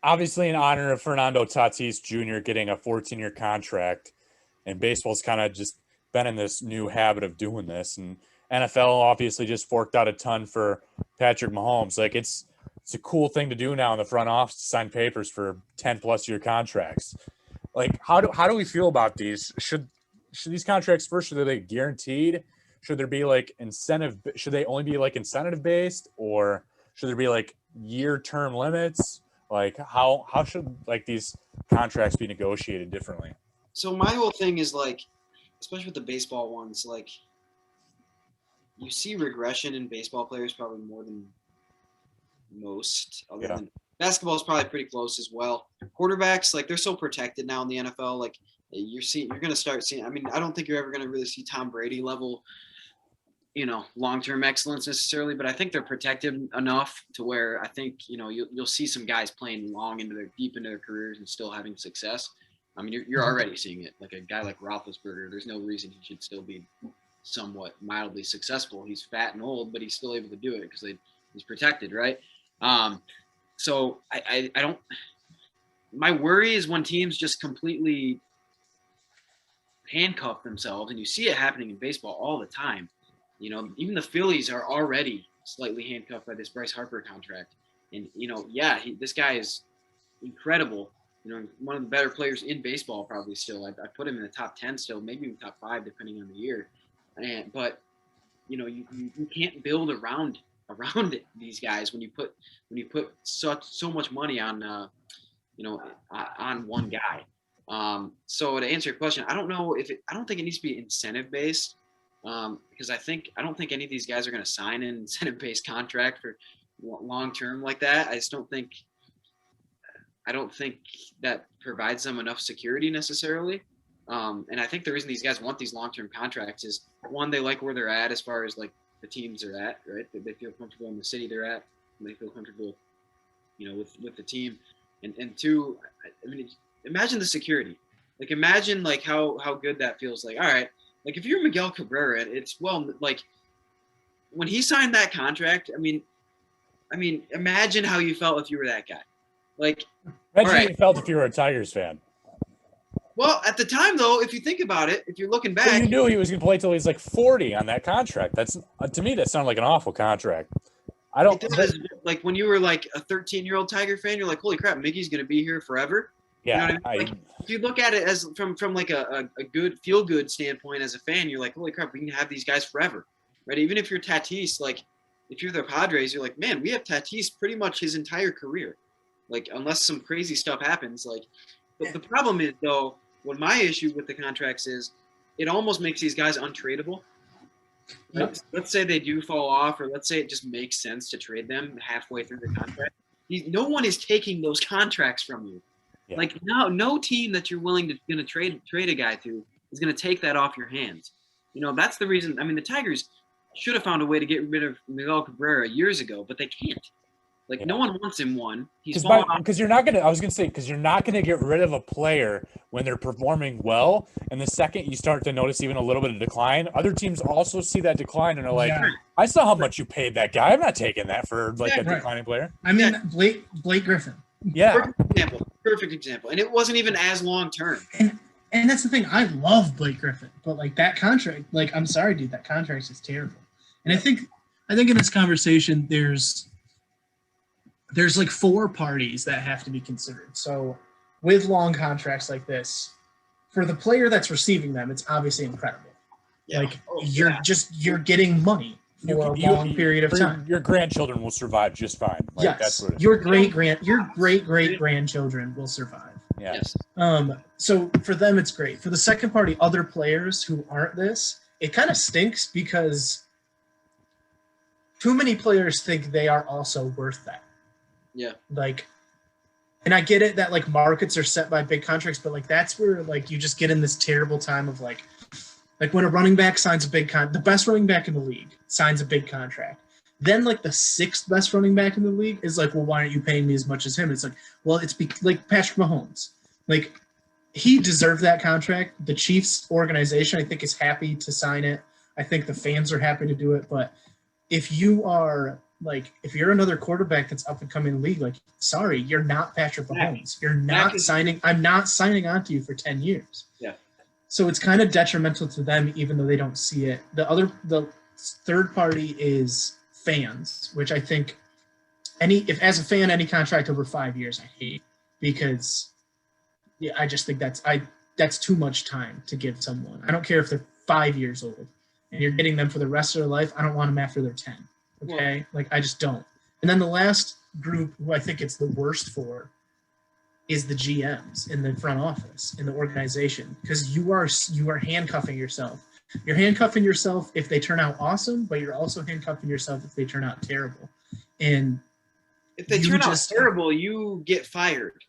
Obviously in honor of Fernando Tatis Jr. getting a 14-year contract, and baseball's kind of just been in this new habit of doing this. And NFL obviously just forked out a ton for Patrick Mahomes. Like it's a cool thing to do now in the front office to sign papers for 10+ year contracts. Like how do we feel about these? Should these contracts first, should they be guaranteed? Should there be like incentive? Should they only be like incentive based, or should there be like year term limits? Like how should like these contracts be negotiated differently? So my whole thing is like, especially with the baseball ones, like you see regression in baseball players probably more than most. Other than basketball is probably pretty close as well. Quarterbacks, like they're so protected now in the NFL. Like you're going to start seeing. I mean, I don't think you're ever going to really see Tom Brady level, long-term excellence necessarily, but I think they're protected enough to where I think you'll see some guys playing deep into their careers and still having success. I mean, you're already seeing it. Like a guy like Roethlisberger, there's no reason he should still be somewhat mildly successful. He's fat and old, but he's still able to do it because he's protected, right? So I don't. My worry is when teams just completely handcuff themselves, and you see it happening in baseball all the time. Even the Phillies are already slightly handcuffed by this Bryce Harper contract, and this guy is incredible. One of the better players in baseball, probably still. I put him in the top 10 still, maybe even top 5 depending on the year. But you can't build around these guys when you put so much money on on one guy. So to answer your question, I don't know I don't think it needs to be incentive based, because I don't think any of these guys are going to sign an incentive based contract for long term like that. I don't think that provides them enough security necessarily. And I think the reason these guys want these long-term contracts is, one, they like where they're at as far as like the teams are at, right? They feel comfortable in the city they're at, and they feel comfortable, with the team. And two, I mean, imagine the security. Like imagine like how good that feels. Like, all right, like if you're Miguel Cabrera, like when he signed that contract, I mean, imagine how you felt if you were that guy. Like, imagine how you felt if you were a Tigers fan. Well, at the time, though, if you think about it, if you're looking back, you knew he was going to play till he's like 40 on that contract. That's to me, that sounded like an awful contract. I don't like when you were like a 13-year-old Tiger fan, you're like, holy crap, Miggy's going to be here forever. Yeah, Like, if you look at it as from like a good feel good standpoint as a fan, you're like, holy crap, we can have these guys forever, right? Even if you're Tatis, like if you're the Padres, you're like, man, we have Tatis pretty much his entire career. Like, unless some crazy stuff happens, like, but the problem is, though, what my issue with the contracts is, it almost makes these guys untradeable. Yep. Let's say they do fall off, or let's say it just makes sense to trade them halfway through the contract. No one is taking those contracts from you. Yeah. Like, no team that you're willing to trade a guy to is going to take that off your hands. That's the reason. I mean, the Tigers should have found a way to get rid of Miguel Cabrera years ago, but they can't. Like, no one wants him one. Because you're not gonna get rid of a player when they're performing well, and the second you start to notice even a little bit of decline, other teams also see that decline and are like, I saw how much you paid that guy. I'm not taking that for like a declining player. I mean, Blake Griffin. Yeah. Perfect example. And it wasn't even as long term. And that's the thing. I love Blake Griffin, but like that contract, like, I'm sorry, dude, that contract is terrible. And I think in this conversation, there's like 4 parties that have to be considered. So with long contracts like this, for the player that's receiving them, it's obviously incredible. Yeah. Like you're getting money for a long period of time. Your grandchildren will survive just fine. Like, yes. That's what your great grandchildren will survive. Yeah. Yes. So for them, it's great. For the second party, other players who aren't this, it kind of stinks because too many players think they are also worth that. Yeah. Like, and I get it that like markets are set by big contracts, but like that's where like you just get in this terrible time of like when a running back signs a big the best running back in the league signs a big contract. Then like the 6th best running back in the league is like, well, why aren't you paying me as much as him? It's like, well, it's like Patrick Mahomes. Like, he deserved that contract. The Chiefs organization, I think, is happy to sign it. I think the fans are happy to do it. But if you are like if you're another quarterback that's up and coming in the league, like sorry, you're not Patrick Mahomes. You're not signing. I'm not signing on to you for 10 years. Yeah. So it's kind of detrimental to them, even though they don't see it. The third party is fans, which I think if as a fan, any contract over 5 years, I hate because I just think that's too much time to give someone. I don't care if they're 5 years old and you're getting them for the rest of their life. I don't want them after they're 10. Okay, I just don't. And then the last group, who I think it's the worst for, is the GMs in the front office in the organization, because you are handcuffing yourself. You're handcuffing yourself if they turn out awesome, but you're also handcuffing yourself if they turn out terrible. And if they turn out terrible, you get fired.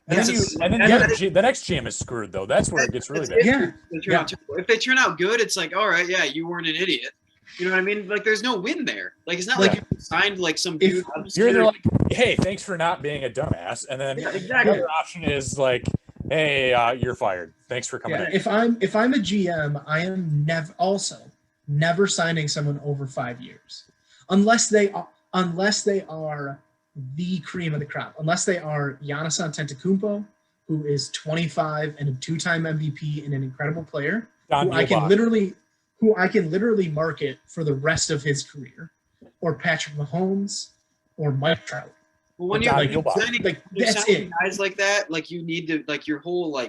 And then the next GM is screwed, though. That's where it gets really bad. If they turn out good, it's like, all right, yeah, you weren't an idiot. You know what I mean? Like, there's no win there. Like, it's not like you signed like some dude. You're either like, hey, thanks for not being a dumbass, and then the other option is like, hey, you're fired. Thanks for coming in. If I'm a GM, I am never signing someone over 5 years, unless they are the cream of the crop. Unless they are Giannis Antetokounmpo, who is 25 and a 2-time MVP and an incredible player, who I can literally market for the rest of his career, or Patrick Mahomes, or Mike Trout. Well, when you're signing guys like that, like you need to your whole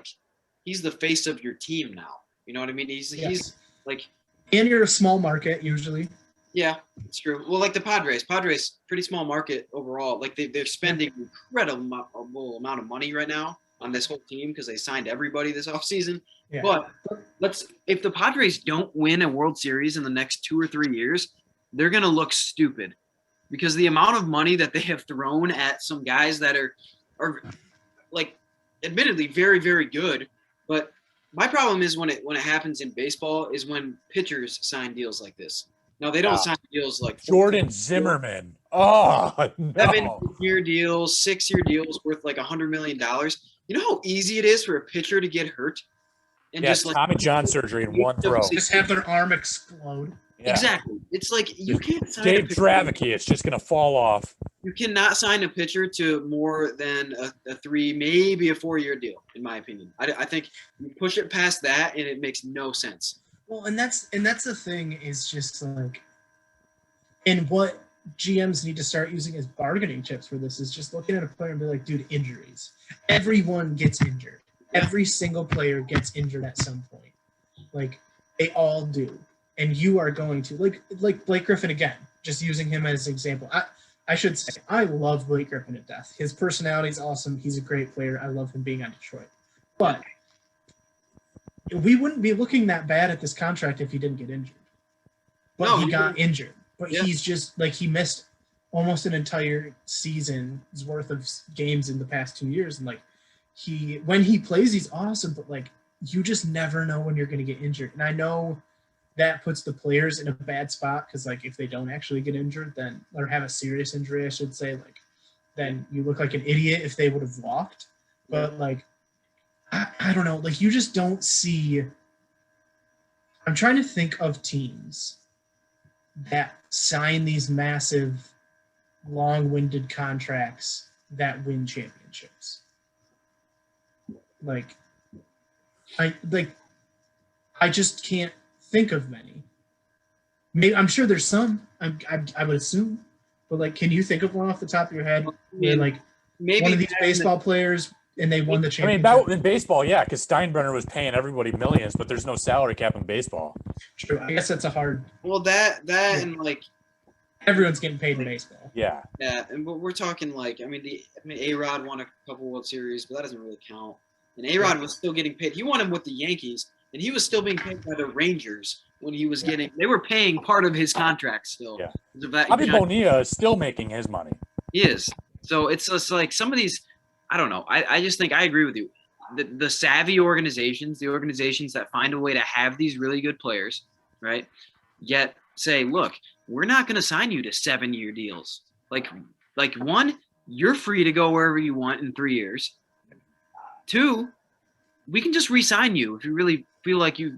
he's the face of your team now. You know what I mean? He's like, and you're a small market usually. Yeah, it's true. Well, like the Padres, pretty small market overall. Like they're spending an incredible amount of money right now on this whole team because they signed everybody this offseason. Yeah. But if the Padres don't win a World Series in the next 2 or 3 years, they're going to look stupid because the amount of money that they have thrown at some guys that are like admittedly very, very good. But my problem is when it happens in baseball is when pitchers sign deals like this. No, they don't sign deals like Jordan Zimmerman. Oh, no. 7-year deals, 6-year deals worth like $100 million. You know how easy it is for a pitcher to get hurt? And just like Tommy John surgery in one throw. Just have their arm explode. Yeah. Exactly. It's like you can't sign Dave Dravicky. It's just going to fall off. You cannot sign a pitcher to more than a 3, maybe a 4-year deal, in my opinion. I think you push it past that, and it makes no sense. Well, and that's the thing is just like, and what GMs need to start using as bargaining chips for this is just looking at a player and be like, dude, injuries. Everyone gets injured. Every single player gets injured at some point. Like, they all do. And you are going to, like Blake Griffin again, just using him as an example. I should say, I love Blake Griffin to death. His personality is awesome. He's a great player. I love him being on Detroit. But we wouldn't be looking that bad at this contract if he didn't get injured. But he got injured. But he's just, like, he missed almost an entire season's worth of games in the past 2 years. And, like, when he plays, he's awesome. But, like, you just never know when you're going to get injured. And I know that puts the players in a bad spot because, like, if they don't actually get injured, then or have a serious injury, I should say, like, then you look like an idiot if they would have walked. But, like, I don't know. Like, you just don't see – I'm trying to think of teams that sign these massive, long-winded contracts that win championships. I just can't think of many. Maybe I'm sure there's some. I would assume, but like, can you think of one off the top of your head? Where like maybe one of these baseball players and they won the championship. I mean, in baseball, yeah, because Steinbrenner was paying everybody millions, but there's no salary cap in basal. True. I guess that's a hard. Well, that and like everyone's getting paid in baseball. Yeah. Yeah, and but we're talking like I mean A-Rod won a couple World Series, but that doesn't really count. And A-Rod was still getting paid. He won him with the Yankees, and he was still being paid by the Rangers when he was getting. They were paying part of his contract still. Yeah. Bobby Bonilla is still making his money. He is. So it's just like some of these. I don't know. I just think I agree with you. The savvy organizations, the organizations that find a way to have these really good players, right? Yet say, look, we're not going to sign you to 7-year deals. Like one, you're free to go wherever you want in 3 years. 2, we can just re-sign you if you really feel like you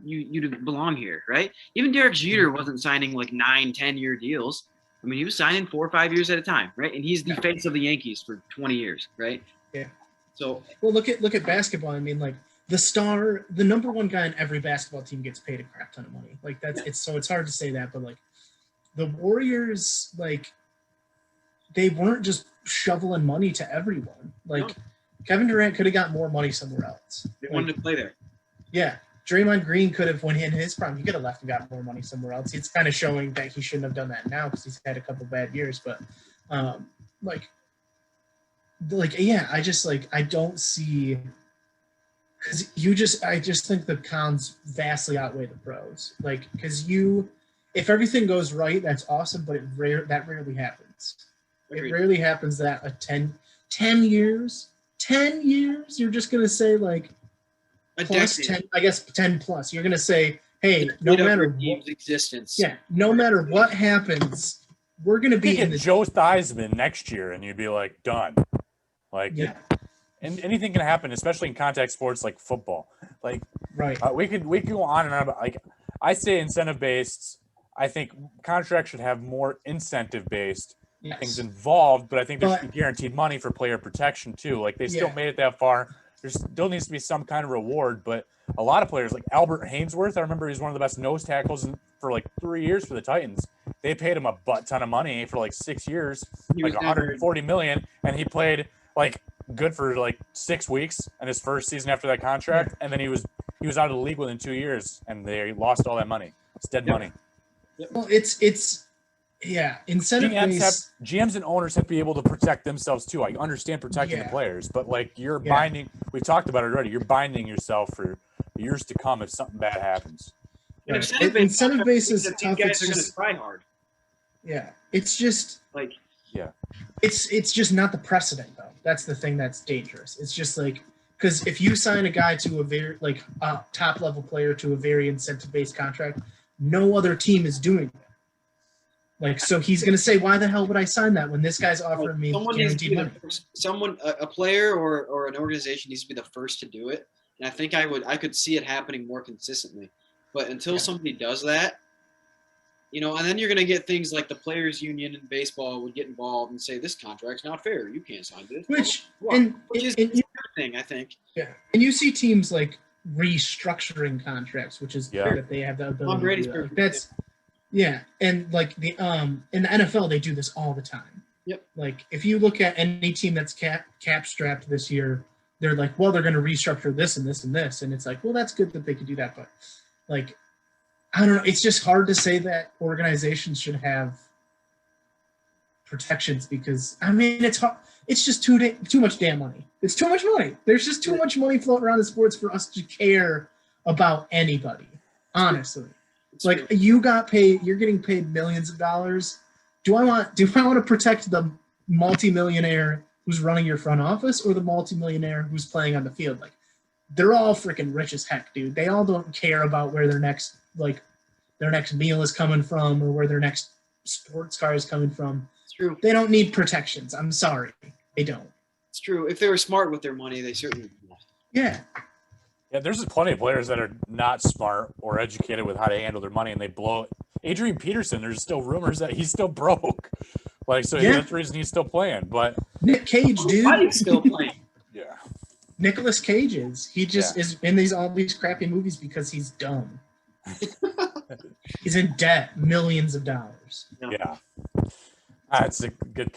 belong here, right? Even Derek Jeter wasn't signing like 9-10-year deals. I mean, he was signing 4 or 5 years at a time, right? And he's the face of the Yankees for 20 years, right? Yeah. So well, look at basketball. I mean, like the number one guy in every basketball team gets paid a crap ton of money. Like it's hard to say that, but like the Warriors, like they weren't just shoveling money to everyone. Like Kevin Durant could have got more money somewhere else. They wanted to play there. Yeah. Draymond Green could have, when in his prime, he could have left and got more money somewhere else. It's kind of showing that he shouldn't have done that now because he's had a couple bad years. But, yeah, I don't see because I just think the cons vastly outweigh the pros. Like, because if everything goes right, that's awesome, but that rarely happens. Agreed. It rarely happens that 10 years, you're just going to say like, plus 10, I guess 10 plus. You're going to say, hey, no matter what existence. Yeah, no matter what happens, we're going to be in the Joe Theismann next year, and you'd be like, done. Like, yeah. And anything can happen, especially in contact sports like football. Like, right. We could go on and on about, like, I say incentive based. I think contracts should have more incentive based things involved, but I think there should be guaranteed money for player protection too. Like they still made it that far. There still needs to be some kind of reward, but a lot of players like Albert Hainsworth, I remember he's one of the best nose tackles for like 3 years for the Titans. They paid him a butt ton of money for like 6 years, like 140 million, and he played like good for like 6 weeks in his first season after that contract, and then he was out of the league within 2 years, and they lost all that money. It's dead money. Well, it's incentive GMs and owners have to be able to protect themselves too. I understand protecting the players, but like you're binding. We've talked about it already. You're binding yourself for years to come if something bad happens. Right. Incentive base is tough. Guys are going to try hard. Yeah, it's just like it's just not the precedent though. That's the thing that's dangerous. It's just like because if you sign a guy to a very top level player to a very incentive based contract, no other team is doing that. Like, so he's going to say, why the hell would I sign that when this guy's offering me guaranteed money? A player or an organization needs to be the first to do it. And I think I could see it happening more consistently. But until somebody does that, and then you're going to get things like the players union in baseball would get involved and say, this contract's not fair. You can't sign this. Which is a thing, I think. Yeah. And you see teams like restructuring contracts, which is fair that they have the ability to do that. Yeah, and like in the NFL, they do this all the time. Yep. Like if you look at any team that's cap strapped this year, they're like, well, they're going to restructure this and this and this, and it's like, well, that's good that they could do that, but like, I don't know. It's just hard to say that organizations should have protections because I mean, it's hard. It's just too much damn money. It's too much money. There's just too much money floating around in sports for us to care about anybody. Honestly. Like you're getting paid millions of dollars. Do I want to protect the multimillionaire who's running your front office or the multimillionaire who's playing on the field? Like they're all freaking rich as heck, dude. They all don't care about where their next meal is coming from or where their next sports car is coming from. It's true. They don't need protections. I'm sorry. They don't. It's true. If they were smart with their money, they certainly would. Yeah. Yeah, there's plenty of players that are not smart or educated with how to handle their money, and they blow it. Adrian Peterson, there's still rumors that he's still broke. Like, so that's the reason he's still playing. But Nick Cage, dude. Why he's still playing? Yeah. Nicolas Cage is. He just is in all these crappy movies because he's dumb. He's in debt, millions of dollars. Yeah. That's a good